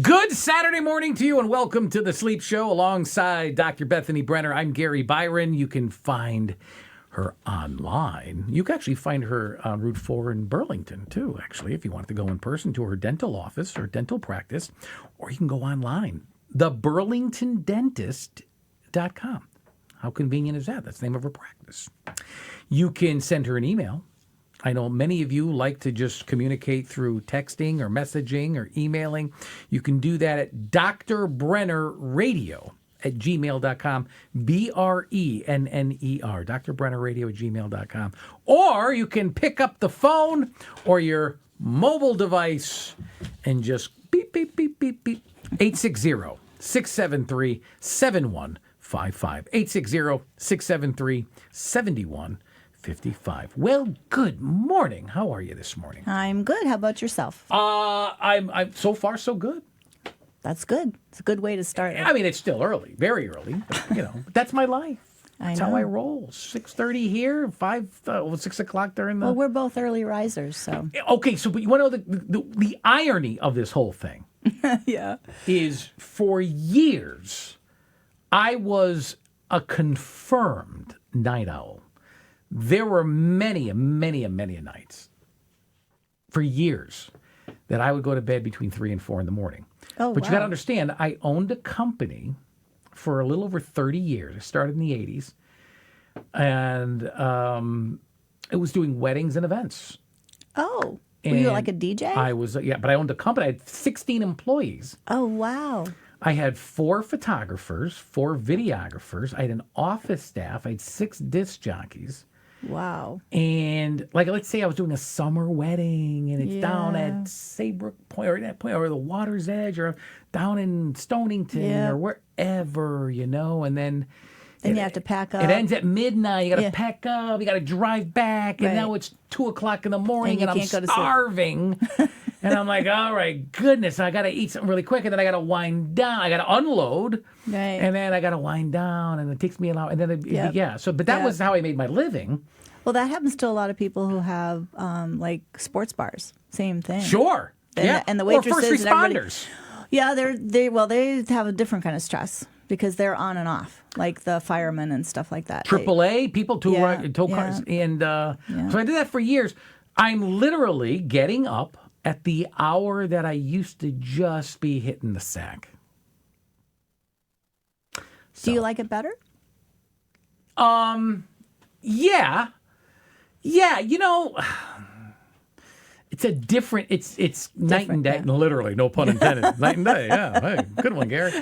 Good Saturday morning to you, and welcome to the Sleep Show alongside Dr. Bethaney Brenner. I'm Gary Byron. You can find her online. You can actually find her on Route 4 in Burlington, too, actually, if you wanted to go in person to her dental office or dental practice, or you can go online, theburlingtondentist.com. How convenient is that? That's the name of her practice. You can send her an email. I know many of you like to just communicate through texting or messaging or emailing. You can do that at drbrennerradio@gmail.com, BRENNER, drbrennerradio@gmail.com. Or you can pick up the phone or your mobile device and just beep, beep, beep, beep, beep, 860-673-7155, 860-673-7155. Well, good morning. How are you this morning? I'm good. How about yourself? I'm so far so good. That's good. It's a good way to start. I mean, it's still early, very early. But, that's my life. That's how I roll. 6:30 here, 6 o'clock during the. Well, we're both early risers, so. Okay, so but you want to know the irony of this whole thing? Yeah. Is for years I was a confirmed night owl. There were many nights for years that I would go to bed between 3 and 4 in the morning. Oh, but wow. You got to understand, I owned a company for a little over 30 years. I started in the 80s, and it was doing weddings and events. Oh, were you like a DJ? I was, but I owned a company. I had 16 employees. Oh, wow. I had 4 photographers, 4 videographers. I had an office staff. I had 6 disc jockeys. Wow. And let's say I was doing a summer wedding and it's down at Saybrook Point or that point or the Water's Edge or down in Stonington or wherever, and then you have to pack up. It ends at midnight. You got to pack up. You got to drive back. And now it's 2 o'clock in the morning and I'm starving. And I'm like, all right, goodness, I got to eat something really quick. And then I got to wind down. I got to unload. Right. And then I got to wind down. And it takes me an hour. And then, but that was how I made my living. Well, that happens to a lot of people who have, sports bars. Same thing. Sure. And the waitresses. Or first responders. They have a different kind of stress because they're on and off, like the firemen and stuff like that. AAA, people tow cars. And so I did that for years. I'm literally getting up at the hour that I used to just be hitting the sack. Do you like it better? Yeah. It's a different. It's different, night and day. Literally, no pun intended. Night and day. Yeah, hey, good one, Gary.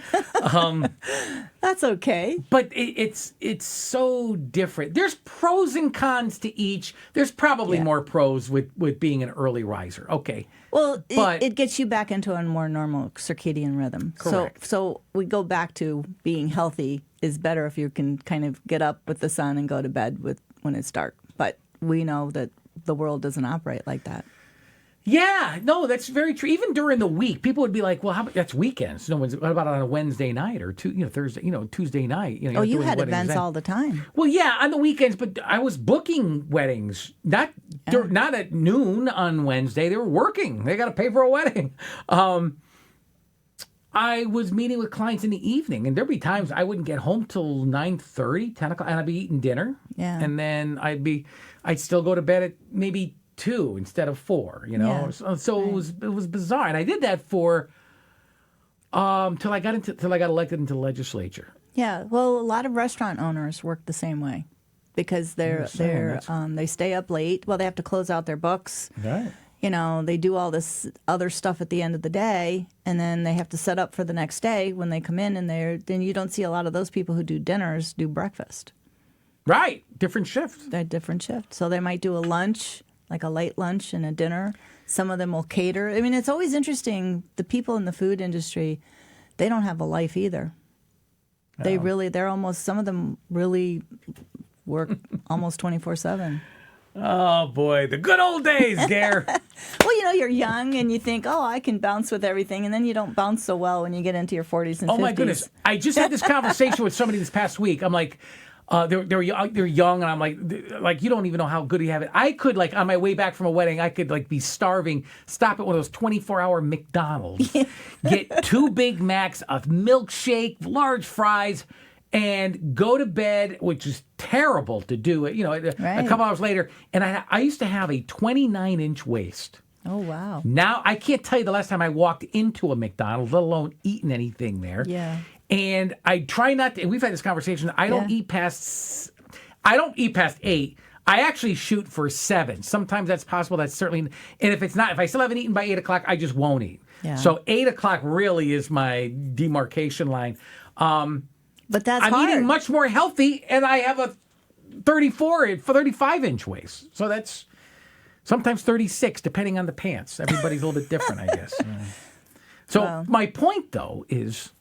That's okay. But it's so different. There's pros and cons to each. There's probably more pros with being an early riser. Okay. Well, it gets you back into a more normal circadian rhythm. Correct. So we go back to being healthy is better if you can kind of get up with the sun and go to bed when it's dark. But we know that the world doesn't operate like that. Yeah, no, that's very true. Even during the week, people would be like, "Well, that's weekends. What about on a Wednesday night or Thursday? Tuesday night? You had events all the time. Well, yeah, on the weekends, but I was booking weddings not at noon on Wednesday. They were working. They got to pay for a wedding. I was meeting with clients in the evening, and there'd be times I wouldn't get home till 9:30, 10 o'clock, and I'd be eating dinner. Yeah, and then I'd still go to bed at maybe 2 instead of 4, So right. It was bizarre, and I did that for till I got elected into the legislature. Yeah, well, a lot of restaurant owners work the same way because they stay up late. Well, they have to close out their books. Right. They do all this other stuff at the end of the day, and then they have to set up for the next day when they come in, and then you don't see a lot of those people who do dinners do breakfast. Right, different shift. They're different shift, so they might do a lunch. Like a late lunch and a dinner. Some of them will cater. I mean, it's always interesting. The people in the food industry, they don't have a life either. Some of them really work almost 24/7. Oh, boy. The good old days, Gare. Well, you're young and you think, I can bounce with everything. And then you don't bounce so well when you get into your 40s and 50s. Oh, my goodness. I just had this conversation with somebody this past week. I'm like, They're young, and I'm like, you don't even know how good you have it. I could, like, on my way back from a wedding, I could, like, be starving, stop at one of those 24-hour McDonald's, get 2 Big Macs, a milkshake, large fries, and go to bed, which is terrible to do it, a couple hours later. And I used to have a 29-inch waist. Oh, wow. Now, I can't tell you the last time I walked into a McDonald's, let alone eating anything there. Yeah. And I try not to, and we've had this conversation, I don't eat past 8. I actually shoot for 7. Sometimes that's possible. That's certainly, and if I still haven't eaten by 8 o'clock, I just won't eat. Yeah. So 8 o'clock really is my demarcation line. But that's I'm hard. eating much more healthy, and I have a 35-inch waist. So that's sometimes 36, depending on the pants. Everybody's a little bit different, I guess. So my point, though, is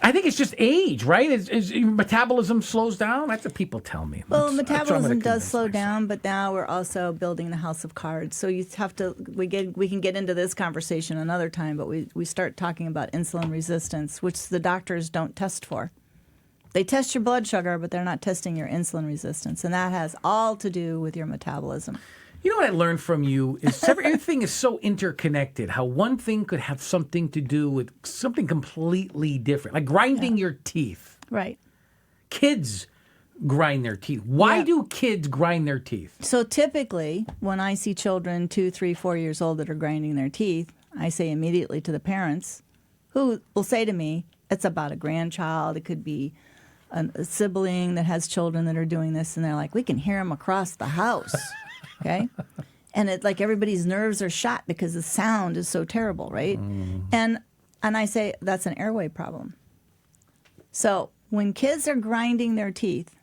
I think it's just age, right? Is metabolism slows down? That's what people tell me. Well, metabolism does slow down, but now we're also building the house of cards. So you have to. We can get into this conversation another time, but we start talking about insulin resistance, which the doctors don't test for. They test your blood sugar, but they're not testing your insulin resistance, and that has all to do with your metabolism. You know what I learned from you is everything is so interconnected, how one thing could have something to do with something completely different, like grinding your teeth. Right. Kids grind their teeth. Why do kids grind their teeth? So typically, when I see children 2, 3, 4 years old that are grinding their teeth, I say immediately to the parents, who will say to me, it's about a grandchild, it could be a sibling that has children that are doing this, and they're like, we can hear them across the house. Okay, and it's like everybody's nerves are shot because the sound is so terrible, right? And I say that's an airway problem. So when kids are grinding their teeth,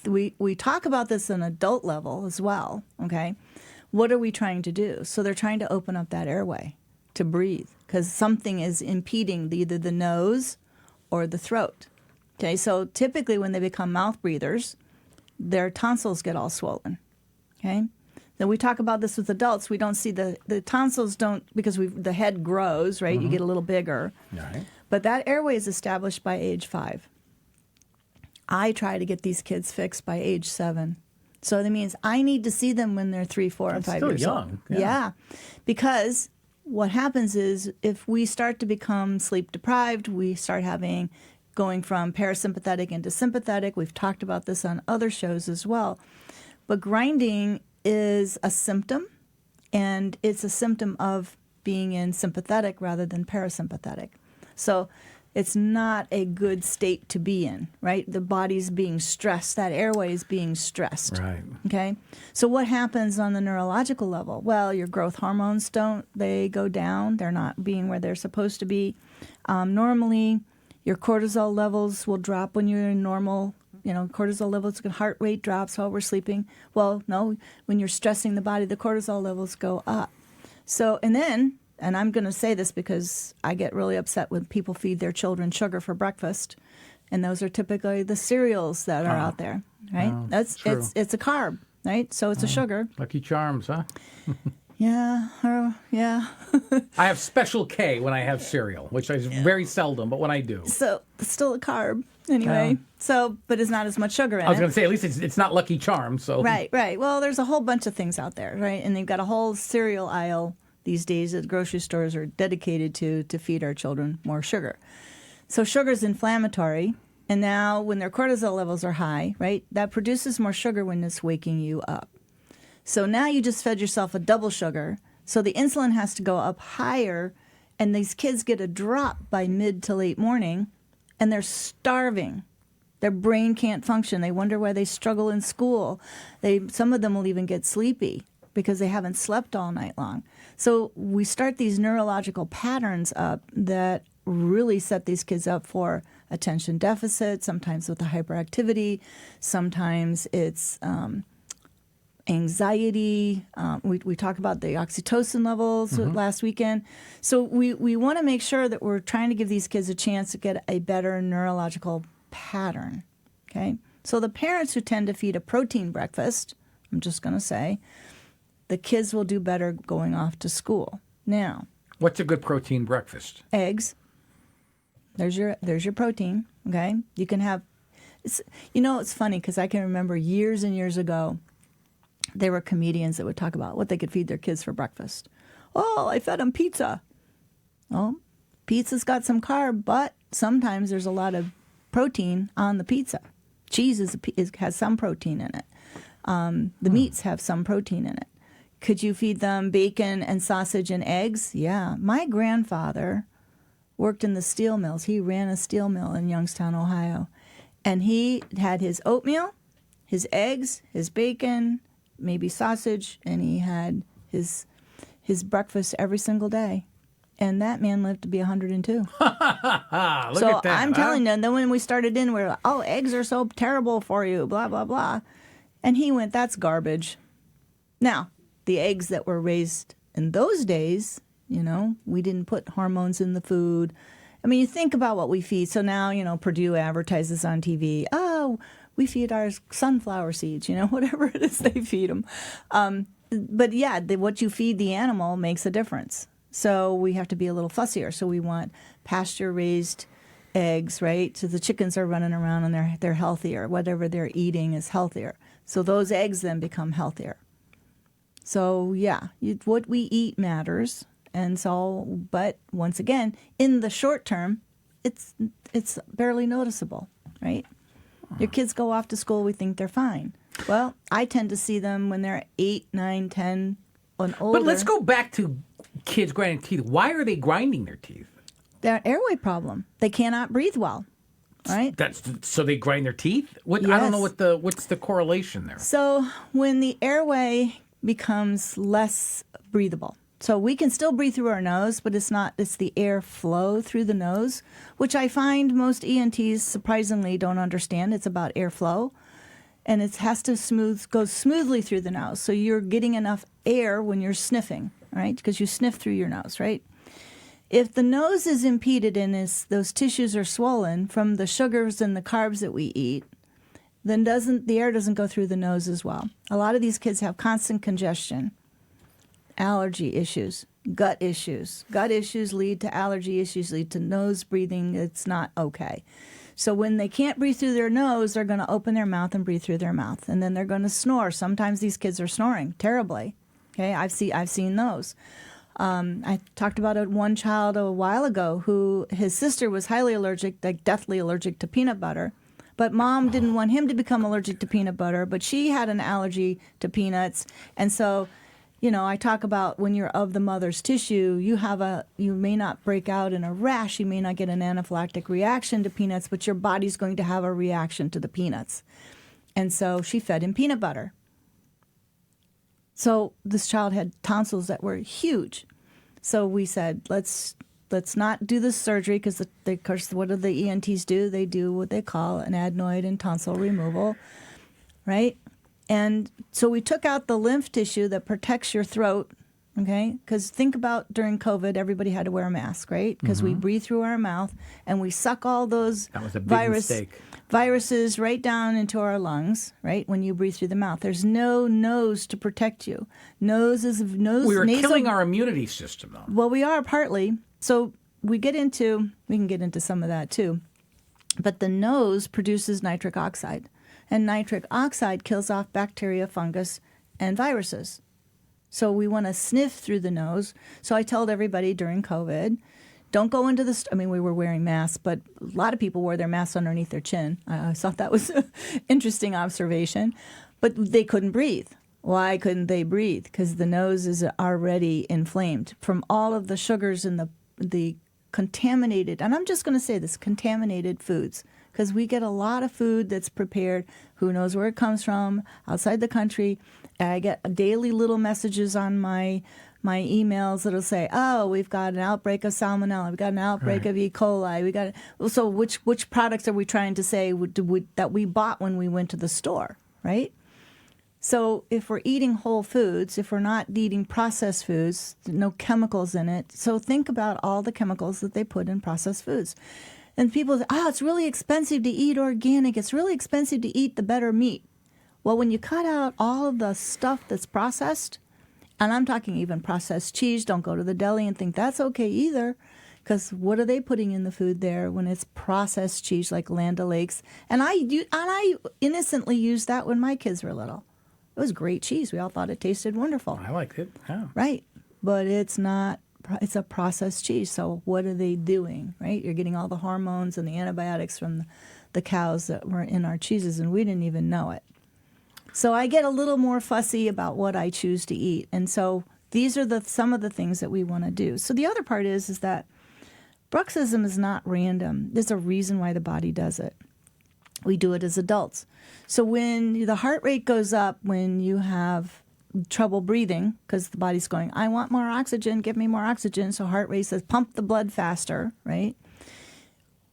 we talk about this on adult level as well. Okay, what are we trying to do? So they're trying to open up that airway to breathe because something is impeding either the nose or the throat. Okay, so typically when they become mouth breathers, their tonsils get all swollen. Okay. Then we talk about this with adults. We don't see the tonsils because the head grows, right? You get a little bigger. Right. But that airway is established by age 5. I try to get these kids fixed by age 7. So that means I need to see them when they're 3, 4, and 5 years old. Still young. Yeah. Because what happens is if we start to become sleep deprived, we start going from parasympathetic into sympathetic. We've talked about this on other shows as well. But grinding is a symptom, and it's a symptom of being in sympathetic rather than parasympathetic. So it's not a good state to be in, right? The body's being stressed. That airway is being stressed. Right. Okay? So what happens on the neurological level? Well, your growth hormones they go down. They're not being where they're supposed to be. Normally, your cortisol levels will drop when you're in normal cortisol levels, heart rate drops while we're sleeping. Well, no, when you're stressing the body, the cortisol levels go up. So, and I'm going to say this because I get really upset when people feed their children sugar for breakfast, and those are typically the cereals that are out there, right? It's a carb, right? So it's a sugar. Lucky Charms, huh? Yeah. I have Special K when I have cereal, which is very seldom, but when I do. So it's still a carb anyway. But it's not as much sugar in it. I was going to say, at least it's not Lucky Charms. So Right. Well, there's a whole bunch of things out there, right? And they've got a whole cereal aisle these days that grocery stores are dedicated to feed our children more sugar. So sugar's inflammatory, and now when their cortisol levels are high, right, that produces more sugar when it's waking you up. So now you just fed yourself a double sugar, so the insulin has to go up higher, and these kids get a drop by mid to late morning, and they're starving. Their brain can't function. They wonder why they struggle in school. Some of them will even get sleepy because they haven't slept all night long. So we start these neurological patterns up that really set these kids up for attention deficit, sometimes with the hyperactivity, sometimes it's anxiety. We talk about the oxytocin levels last weekend. So we want to make sure that we're trying to give these kids a chance to get a better neurological pattern. Okay? So the parents who tend to feed a protein breakfast, I'm just going to say, the kids will do better going off to school. Now, what's a good protein breakfast? Eggs. There's your protein. Okay? You can have It's funny because I can remember years and years ago, there were comedians that would talk about what they could feed their kids for breakfast. Oh, I fed them pizza. Oh, pizza's got some carb, but sometimes there's a lot of protein on the pizza. Cheese has some protein in it. The meats have some protein in it. Could you feed them bacon and sausage and eggs? Yeah. My grandfather worked in the steel mills. He ran a steel mill in Youngstown, Ohio. And he had his oatmeal, his eggs, his bacon, maybe sausage, and he had his breakfast every single day. And that man lived to be 102. Look at that. I'm telling you, and then when we started in, we were like, oh, eggs are so terrible for you, blah, blah, blah. And he went, that's garbage. Now, the eggs that were raised in those days, we didn't put hormones in the food. I mean, you think about what we feed. So now, Purdue advertises on TV, oh, we feed our sunflower seeds, whatever it is they feed them. But yeah, what you feed the animal makes a difference. So we have to be a little fussier. So we want pasture-raised eggs, right? So the chickens are running around and they're healthier. Whatever they're eating is healthier. So those eggs then become healthier. So yeah, what we eat matters. And so, but once again, in the short term, it's barely noticeable, right? Your kids go off to school, we think they're fine. Well, I tend to see them when they're 8, 9, 10, and older. But let's go back to kids grinding teeth. Why are they grinding their teeth? They're an airway problem. They cannot breathe well, right? So they grind their teeth? Yes. I don't know what's the correlation there. So when the airway becomes less breathable, so we can still breathe through our nose, but it's the air flow through the nose, which I find most ENTs surprisingly don't understand. It's about airflow. And it has to go smoothly through the nose. So you're getting enough air when you're sniffing, right? Because you sniff through your nose, right? If the nose is impeded and those tissues are swollen from the sugars and the carbs that we eat, then the air doesn't go through the nose as well. A lot of these kids have constant congestion, allergy issues, gut issues. Gut issues lead to allergy issues, lead to nose breathing. It's not okay. So when they can't breathe through their nose, they're going to open their mouth and breathe through their mouth. And then they're going to snore. Sometimes these kids are snoring terribly. Okay, I've seen those. I talked about one child a while ago who his sister was highly allergic, like deathly allergic to peanut butter. But mom didn't want him to become allergic to peanut butter, but she had an allergy to peanuts. And so, I talk about when you're of the mother's tissue, you may not break out in a rash, you may not get an anaphylactic reaction to peanuts, but your body's going to have a reaction to the peanuts. And so she fed him peanut butter. So this child had tonsils that were huge. So we said, let's not do the surgery because, of course, what do the ENTs do? They do what they call an adenoid and tonsil removal, right? And so we took out the lymph tissue that protects your throat, okay? Because think about during COVID, everybody had to wear a mask, right? Because we breathe through our mouth and we suck all those that was a big mistake. Viruses right down into our lungs, right? When you breathe through the mouth. There's no nose to protect you. We were killing our immunity system, though. Well, we are partly. So we can get into some of that too. But the nose produces nitric oxide. And nitric oxide kills off bacteria, fungus, and viruses. So we want to sniff through the nose. So I told everybody during COVID, don't go into we were wearing masks, but a lot of people wore their masks underneath their chin. I thought that was an interesting observation. But they couldn't breathe. Why couldn't they breathe? Because the nose is already inflamed from all of the sugars and the contaminated, and I'm just going to say this, contaminated foods. Because we get a lot of food that's prepared, who knows where it comes from, outside the country. I get daily little messages on my emails that'll say, oh, we've got an outbreak of salmonella, we've got an outbreak of E. coli, so which products are we trying to say that we bought when we went to the store, right? So if we're eating whole foods, if we're not eating processed foods, no chemicals in it, so think about all the chemicals that they put in processed foods. And people say, it's really expensive to eat organic. It's really expensive to eat the better meat. Well, when you cut out all of the stuff that's processed, and I'm talking even processed cheese, don't go to the deli and think that's okay either. Because what are they putting in the food there when it's processed cheese like Land O'Lakes? And I innocently used that when my kids were little. It was great cheese. We all thought it tasted wonderful. I liked it. Yeah. Right. But it's not. It's a processed cheese. So what are they doing, right? You're getting all the hormones and the antibiotics from the cows that were in our cheeses, and we didn't even know it. So I get a little more fussy about what I choose to eat. And so these are some of the things that we want to do. So the other part is that bruxism is not random. There's a reason why the body does it. We do it as adults. So when the heart rate goes up, when you have trouble breathing, because the body's going, I want more oxygen, give me more oxygen. So heart rate says, pump the blood faster, right?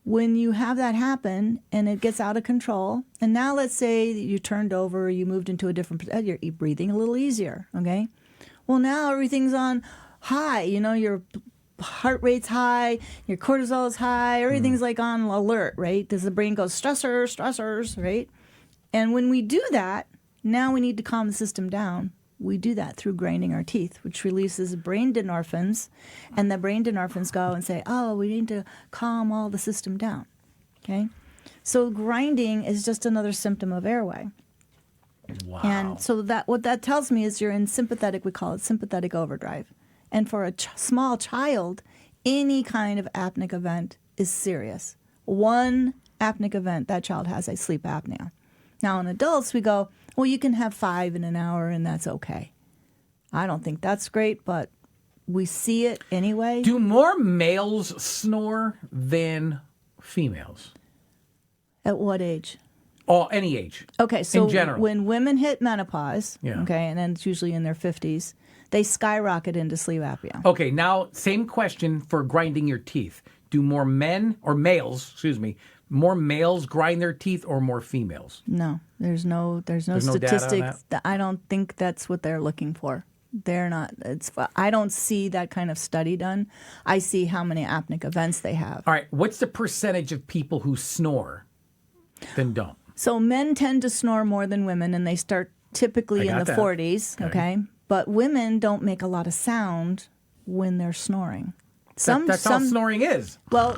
When you have that happen and it gets out of control, and now let's say that you turned over, you moved into a different, you're breathing a little easier, okay? Well, now everything's on high, your heart rate's high, your cortisol is high, everything's like on alert, right? Does the brain go stressors, right? And when we do that, now we need to calm the system down. We do that through grinding our teeth, which releases brain endorphins, and the brain endorphins go and say, oh, we need to calm all the system down, okay? So grinding is just another symptom of airway. Wow. And so what that tells me is you're in sympathetic, we call it sympathetic overdrive. And for a small child, any kind of apneic event is serious. One apneic event, that child has a sleep apnea. Now in adults, we go, well, you can have 5 in an hour and that's okay. I don't think that's great, but we see it anyway. Do more males snore than females? At what age? Oh, any age. Okay, so in general. When women hit menopause, okay, and then it's usually in their 50s, they skyrocket into sleep apnea. Okay, now same question for grinding your teeth. Do more more males grind their teeth or more females? No, there's no statistics. I don't think that's what they're looking for. They're not. I don't see that kind of study done. I see how many apneic events they have. All right, what's the percentage of people who snore than don't? So men tend to snore more than women, and they start typically in the 40s. Okay, but women don't make a lot of sound when they're snoring. That's all snoring is. Well,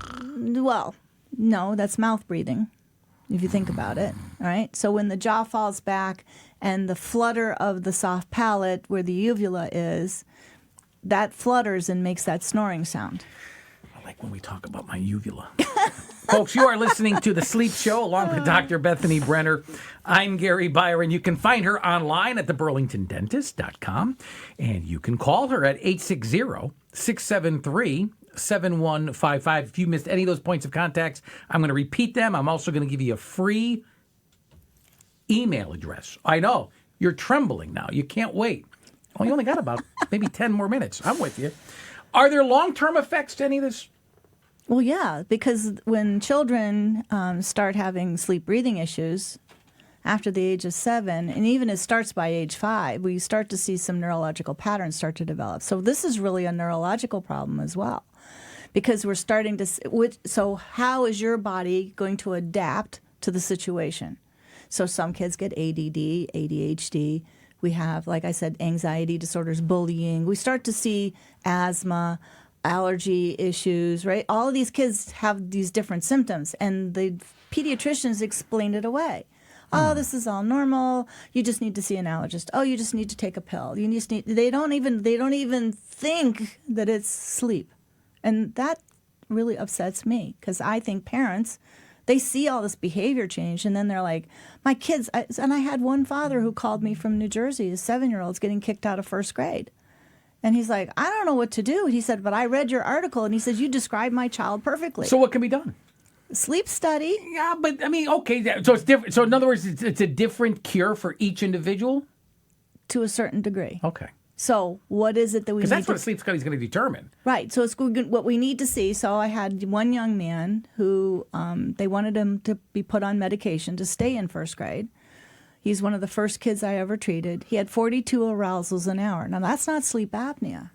no, that's mouth breathing, if you think about it. All right. So when the jaw falls back and the flutter of the soft palate where the uvula is, that flutters and makes that snoring sound. I like when we talk about my uvula. Folks, you are listening to The Sleep Show along with Dr. Bethaney Brenner. I'm Gary Byron. You can find her online at theburlingtondentist.com, and you can call her at 860-673-7155. If you missed any of those points of contact, I'm going to repeat them. I'm also going to give you a free email address. I know, you're trembling now. You can't wait. Well, you only got about maybe 10 more minutes. I'm with you. Are there long-term effects to any of this? Well, yeah, because when children start having sleep breathing issues after the age of 7, and even it starts by age 5, we start to see some neurological patterns start to develop. So this is really a neurological problem as well, because we're starting to. So how is your body going to adapt to the situation? So some kids get ADD, ADHD. We have, like I said, anxiety disorders, bullying. We start to see asthma, allergy issues, right? All of these kids have these different symptoms, and the pediatricians explain it away. Oh, this is all normal. You just need to see an allergist. Oh, you just need to take a pill. You just need. They don't even think that it's sleep, and that really upsets me, because I think parents, they see all this behavior change, and then they're like, my kids. And I had one father who called me from New Jersey. His 7-year-old's getting kicked out of first grade. And he's like, I don't know what to do. He said, but I read your article, and he said, you described my child perfectly. So what can be done? Sleep study. Yeah, but I mean, okay, so it's different. So in other words, it's a different cure for each individual? To a certain degree. Okay. So what is it that we need to... Because that's what a sleep study is going to determine. Right. So it's what we need to see. So I had one young man who they wanted him to be put on medication to stay in first grade. He's one of the first kids I ever treated. He had 42 arousals an hour. Now, that's not sleep apnea.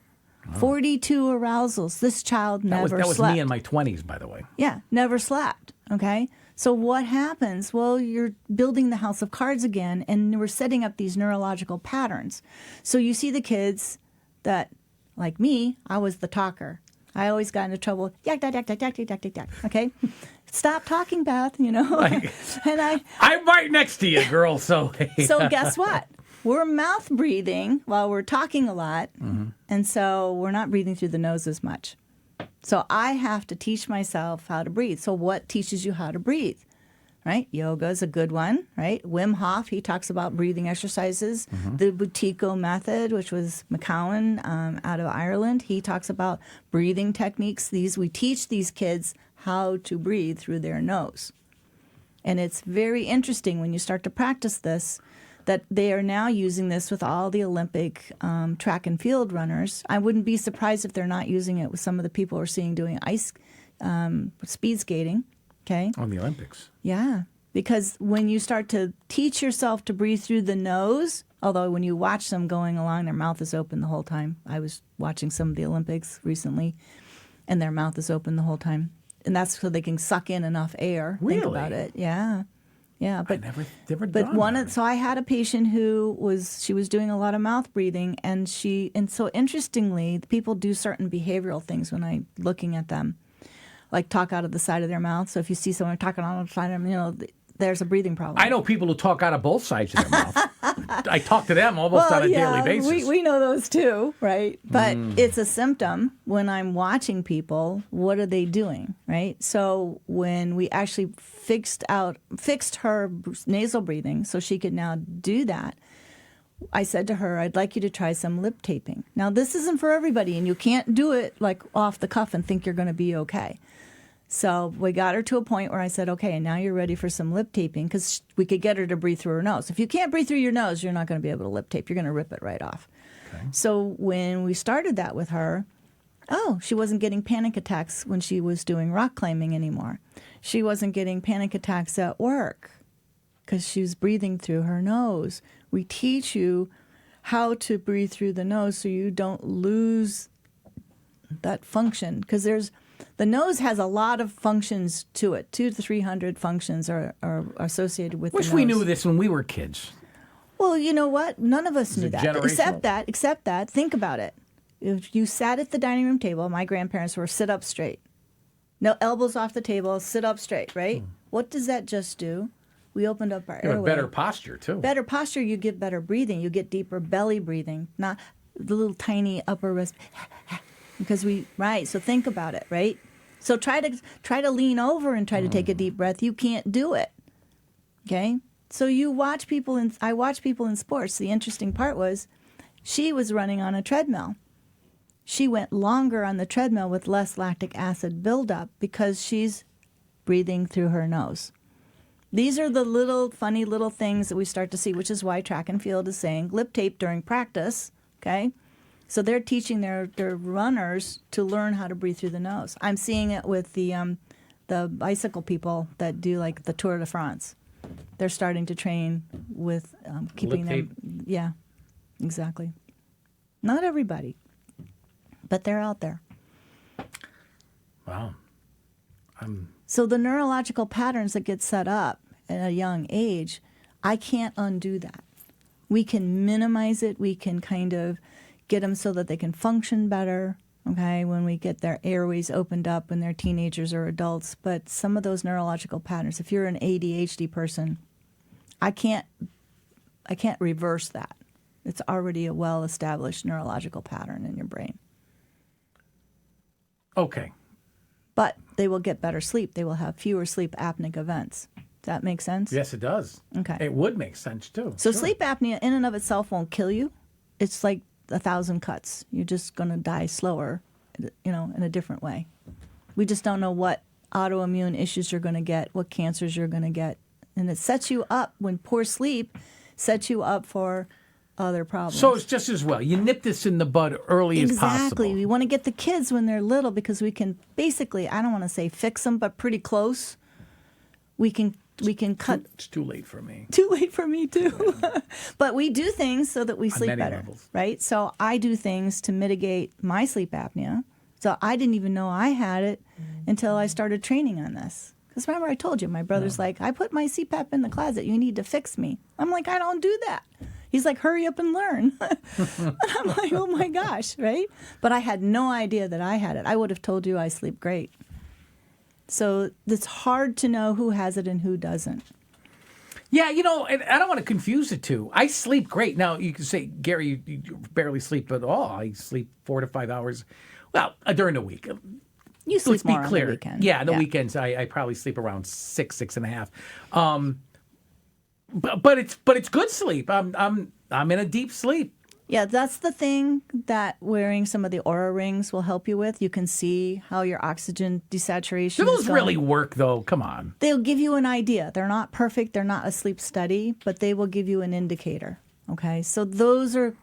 42 arousals. This child never slept. That was me in my 20s, by the way. Yeah, never slept, okay? So what happens? Well, you're building the house of cards again, and we're setting up these neurological patterns. So you see the kids that, like me, I was the talker. I always got into trouble. Yak, yak, yak, yak, yak, yak, yak, yak. Okay? Stop talking, Beth, you know. And I'm right next to you, girl, so. So guess what? We're mouth breathing while we're talking a lot, and so we're not breathing through the nose as much. So I have to teach myself how to breathe. So what teaches you how to breathe? Right? Yoga is a good one, right? Wim Hof, he talks about breathing exercises. The Buteyko method, which was McCowan out of Ireland, he talks about breathing techniques. We teach these kids how to breathe through their nose. And it's very interesting when you start to practice this, that they are now using this with all the Olympic track and field runners. I wouldn't be surprised if they're not using it with some of the people we're seeing doing ice speed skating. Okay. On the Olympics. Yeah, because when you start to teach yourself to breathe through the nose, although when you watch them going along, their mouth is open the whole time. I was watching some of the Olympics recently, and their mouth is open the whole time. And that's so they can suck in enough air. Really? Think about it. Yeah. Yeah, but I never done that. So I had a patient who was doing a lot of mouth breathing, and so interestingly, people do certain behavioral things when I'm looking at them, like talk out of the side of their mouth. So if you see someone talking out of the side of them, there's a breathing problem. I know people who talk out of both sides of their mouth. I talk to them almost on a daily basis. We know those too, right? But it's a symptom. When I'm watching people, what are they doing, right? So when we actually fixed her nasal breathing so she could now do that, I said to her, I'd like you to try some lip taping. Now, this isn't for everybody, and you can't do it like off the cuff and think you're going to be okay. So we got her to a point where I said, okay, and now you're ready for some lip taping, because we could get her to breathe through her nose. If you can't breathe through your nose, you're not going to be able to lip tape. You're going to rip it right off. Okay. So when we started that with her, she wasn't getting panic attacks when she was doing rock climbing anymore. She wasn't getting panic attacks at work because she was breathing through her nose. We teach you how to breathe through the nose so you don't lose that function, because the nose has a lot of functions to it. 200 to 300 functions are associated with the nose. Wish we knew this when we were kids. Well, you know what? None of us knew that. Except that. Think about it. If you sat at the dining room table, my grandparents were sit up straight. No elbows off the table, sit up straight, right? What does that just do? We opened up our airway. Better posture, too. Better posture, you get better breathing. You get deeper belly breathing, not the little tiny upper rest. So think about it, right? So try to lean over and try to take a deep breath. You can't do it. Okay? So I watch people in sports. The interesting part was she was running on a treadmill. She went longer on the treadmill with less lactic acid buildup because she's breathing through her nose. These are the little funny little things that we start to see, which is why track and field is saying lip tape during practice, okay? So they're teaching their runners to learn how to breathe through the nose. I'm seeing it with the bicycle people that do like the Tour de France. They're starting to train with keeping them. Yeah, exactly. Not everybody, but they're out there. Wow. So the neurological patterns that get set up at a young age, I can't undo that. We can minimize it. We can kind of get them so that they can function better, okay, when we get their airways opened up when they're teenagers or adults. But some of those neurological patterns, if you're an ADHD person, I can't reverse that. It's already a well-established neurological pattern in your brain. Okay. But they will get better sleep. They will have fewer sleep apneic events. Does that make sense? Yes, it does. Okay. It would make sense, too. So sleep apnea in and of itself won't kill you. It's like 1,000 cuts. You're just going to die slower, in a different way. We just don't know what autoimmune issues you're going to get, what cancers you're going to get. And it sets you up, when poor sleep sets you up for other problems. So it's just as well. You nip this in the bud early as possible. Exactly. We want to get the kids when they're little because we can basically, I don't want to say fix them, but pretty close. We can cut. It's too late for me. Too late for me, too. But we do things so that we sleep better, levels. Right? So I do things to mitigate my sleep apnea. So I didn't even know I had it until I started training on this. Because remember I told you, my brother's like, I put my CPAP in the closet. You need to fix me. I'm like, I don't do that. He's like, hurry up and learn. And I'm like, oh my gosh, right? But I had no idea that I had it. I would have told you I sleep great. So it's hard to know who has it and who doesn't. Yeah, and I don't want to confuse the two. I sleep great. Now, you can say, Gary, you barely sleep at all. I sleep 4 to 5 hours, well, during the week. You sleep more on the weekend. Yeah, the weekends, I probably sleep around 6.5. But it's good sleep. I'm in a deep sleep. Yeah, that's the thing that wearing some of the Oura rings will help you with. You can see how your oxygen desaturation Do those is going. really work, though? Come on. They'll give you an idea. They're not perfect. They're not a sleep study, but they will give you an indicator. Okay, so those are,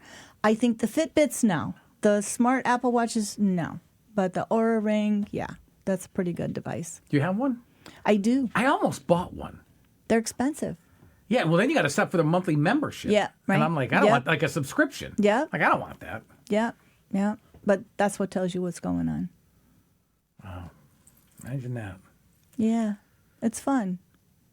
I think the Fitbits, no. The smart Apple Watches, no. But the Oura Ring, yeah, that's a pretty good device. Do you have one? I do. I almost bought one. They're expensive. Yeah, well, then you got to set for the monthly membership. Yeah, right. And I'm like, I don't want like a subscription. Yeah. Like, I don't want that. Yeah, yeah. But that's what tells you what's going on. Wow. Imagine that. Yeah, it's fun.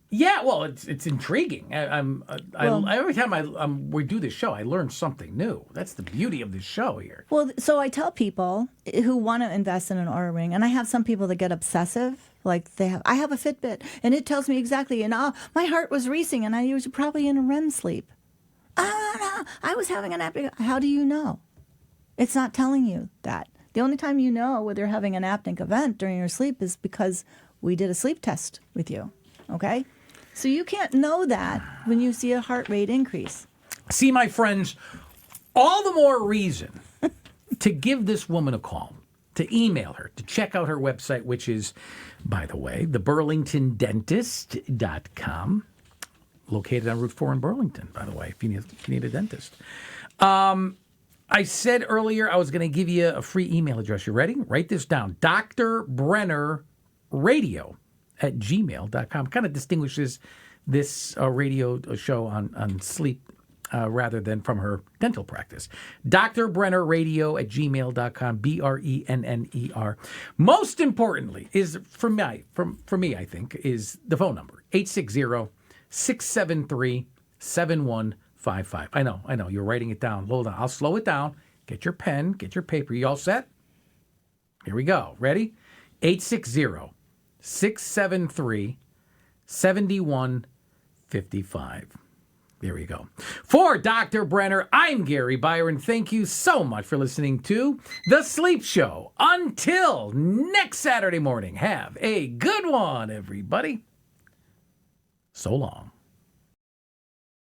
Yeah, well, it's intriguing. Every time we do this show, I learn something new. That's the beauty of this show here. Well, so I tell people who want to invest in an Oura Ring, and I have some people that get obsessive. Like I have a Fitbit, and it tells me exactly, and my heart was racing, and I was probably in a REM sleep. No, I was having an apnea. How do you know? It's not telling you that. The only time you know whether you're having an apneic event during your sleep is because we did a sleep test with you, okay? So you can't know that when you see a heart rate increase. See, my friends, all the more reason to give this woman a call, to email her, to check out her website, which is, by the way, theburlingtondentist.com, located on Route 4 in Burlington, by the way, if you need a dentist. I said earlier I was going to give you a free email address. You ready? Write this down. Dr. Brenner Radio @gmail.com. Kind of distinguishes this radio show on sleep rather than from her dental practice. Dr. Brenner Radio @gmail.com. BRENNER. Most importantly is for me, I think, is the phone number 860-673-7155. I know. You're writing it down. Hold on. I'll slow it down. Get your pen. Get your paper. You all set? Here we go. Ready? 860-673-7155. There we go. For Dr. Brenner, I'm Gary Byron. Thank you so much for listening to The Sleep Show. Until next Saturday morning, have a good one, everybody. So long.